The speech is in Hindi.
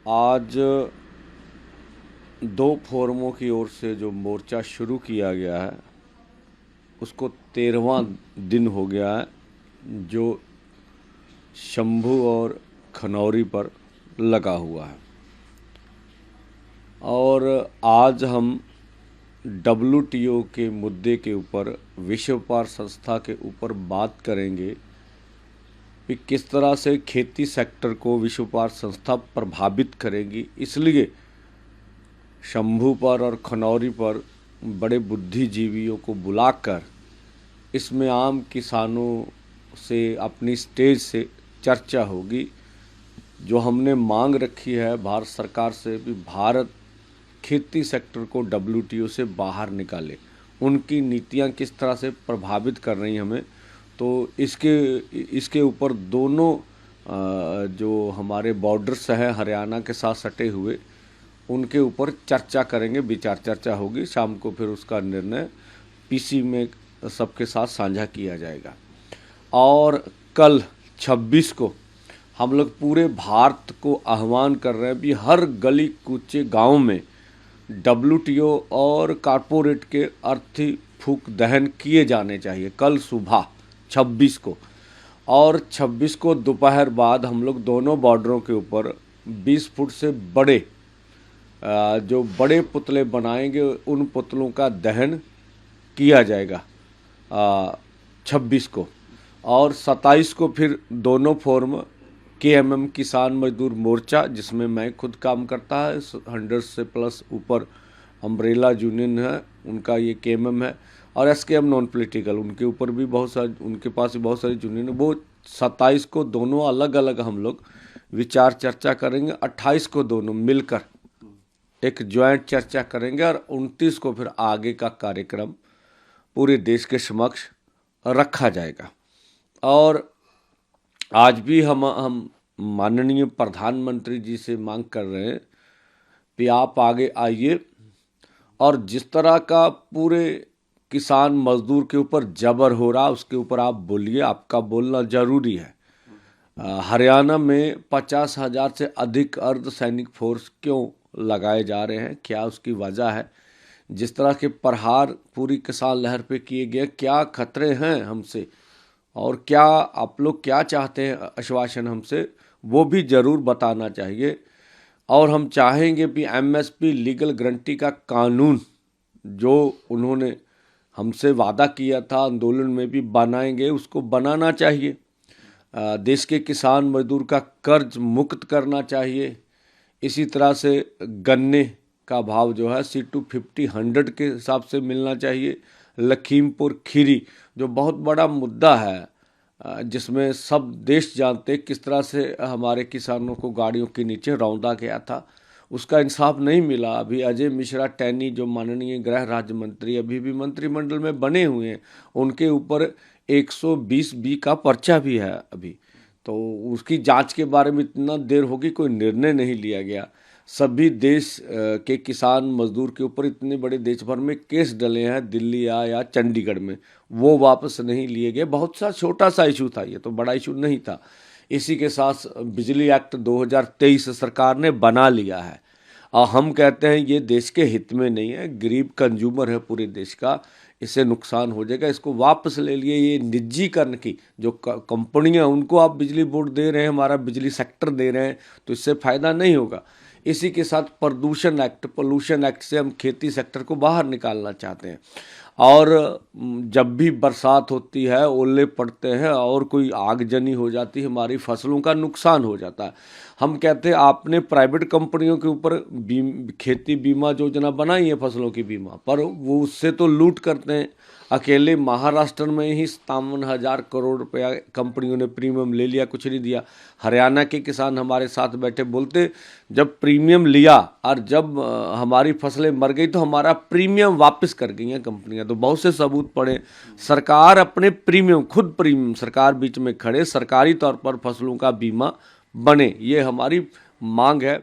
आज दो फोरमों की ओर से जो मोर्चा शुरू किया गया है उसको 13वां दिन हो गया है जो शंभू और खनौरी पर लगा हुआ है। और आज हम WTO के मुद्दे के ऊपर, विश्व व्यापार संस्था के ऊपर बात करेंगे कि किस तरह से खेती सेक्टर को विश्व व्यापार संस्था प्रभावित करेगी। इसलिए शंभू पर और खनौरी पर बड़े बुद्धिजीवियों को बुलाकर इसमें आम किसानों से अपनी स्टेज से चर्चा होगी। जो हमने मांग रखी है भारत सरकार से भी भारत खेती सेक्टर को WTO से बाहर निकाले, उनकी नीतियां किस तरह से प्रभावित कर रही हैं हमें, तो इसके ऊपर दोनों जो हमारे बॉर्डर्स हैं हरियाणा के साथ सटे हुए, उनके ऊपर चर्चा करेंगे, विचार चर्चा होगी। शाम को फिर उसका निर्णय PC में सबके साथ साझा किया जाएगा। और कल 26 को हम लोग पूरे भारत को आह्वान कर रहे हैं भी हर गली कूचे गांव में WTO और कॉरपोरेट के अर्थी फूंक दहन किए जाने चाहिए कल सुबह 26 को। और 26 को दोपहर बाद हम लोग दोनों बॉर्डरों के ऊपर 20 फुट से बड़े जो बड़े पुतले बनाएंगे उन पुतलों का दहन किया जाएगा 26 को। और 27 को फिर दोनों फोरम KMM किसान मजदूर मोर्चा, जिसमें मैं खुद काम करता है, 100 से प्लस ऊपर अम्ब्रेला यूनियन है उनका, ये KMM है, और SKM नॉन पॉलिटिकल, उनके ऊपर भी बहुत सारे, उनके पास भी बहुत सारी यूनियन है। वो 27 को दोनों अलग अलग हम लोग विचार चर्चा करेंगे। 28 को दोनों मिलकर एक ज्वाइंट चर्चा करेंगे और 29 को फिर आगे का कार्यक्रम पूरे देश के समक्ष रखा जाएगा। और आज भी हम माननीय प्रधानमंत्री जी से मांग कर रहे हैं कि आप आगे आइए और जिस तरह का पूरे किसान मजदूर के ऊपर जबर हो रहा उसके ऊपर आप बोलिए, आपका बोलना जरूरी है। हरियाणा में 50,000 से अधिक अर्धसैनिक फोर्स क्यों लगाए जा रहे हैं, क्या उसकी वजह है? जिस तरह के प्रहार पूरी किसान लहर पे किए गए, क्या खतरे हैं हमसे और क्या आप लोग क्या चाहते हैं आश्वासन हमसे, वो भी ज़रूर बताना चाहिए। और हम चाहेंगे कि MSP लीगल गारंटी का कानून जो उन्होंने हमसे वादा किया था आंदोलन में भी बनाएंगे, उसको बनाना चाहिए। देश के किसान मजदूर का कर्ज मुक्त करना चाहिए। इसी तरह से गन्ने का भाव जो है C250 100 के हिसाब से मिलना चाहिए। लखीमपुर खीरी जो बहुत बड़ा मुद्दा है, जिसमें सब देश जानते किस तरह से हमारे किसानों को गाड़ियों के नीचे रौंदा गया था, उसका इंसाफ नहीं मिला। अभी अजय मिश्रा टैनी जो माननीय गृह राज्य मंत्री अभी भी मंत्रिमंडल में बने हुए हैं, उनके ऊपर 120B का पर्चा भी है अभी, तो उसकी जांच के बारे में इतना देर होगी, कोई निर्णय नहीं लिया गया। सभी देश के किसान मजदूर के ऊपर इतने बड़े देश भर में केस डले हैं, दिल्ली या चंडीगढ़ में, वो वापस नहीं लिए गए। बहुत सा छोटा सा इशू था, ये तो बड़ा इशू नहीं था। इसी के साथ बिजली एक्ट 2023 सरकार ने बना लिया है और हम कहते हैं ये देश के हित में नहीं है, गरीब कंज्यूमर है पूरे देश का, इससे नुकसान हो जाएगा, इसको वापस ले लिए। ये निजीकरण की जो कंपनियां उनको आप बिजली बोर्ड दे रहे हैं, हमारा बिजली सेक्टर दे रहे हैं, तो इससे फ़ायदा नहीं होगा। इसी के साथ पोल्यूशन एक्ट से हम खेती सेक्टर को बाहर निकालना चाहते हैं। और जब भी बरसात होती है, ओले पड़ते हैं और कोई आगजनी हो जाती है, हमारी फसलों का नुकसान हो जाता है। हम कहते हैं आपने प्राइवेट कंपनियों के ऊपर खेती बीमा योजना बनाई है फसलों की बीमा, पर वो उससे तो लूट करते हैं। अकेले महाराष्ट्र में ही 57,000 करोड़ रुपया कंपनियों ने प्रीमियम ले लिया, कुछ नहीं दिया। हरियाणा के किसान हमारे साथ बैठे बोलते जब प्रीमियम लिया और जब हमारी फसलें मर गई तो हमारा प्रीमियम वापस कर गई हैं कंपनियां। तो बहुत से सबूत पड़े, सरकार अपने प्रीमियम सरकार बीच में खड़े, सरकारी तौर पर फसलों का बीमा बने, ये हमारी मांग है।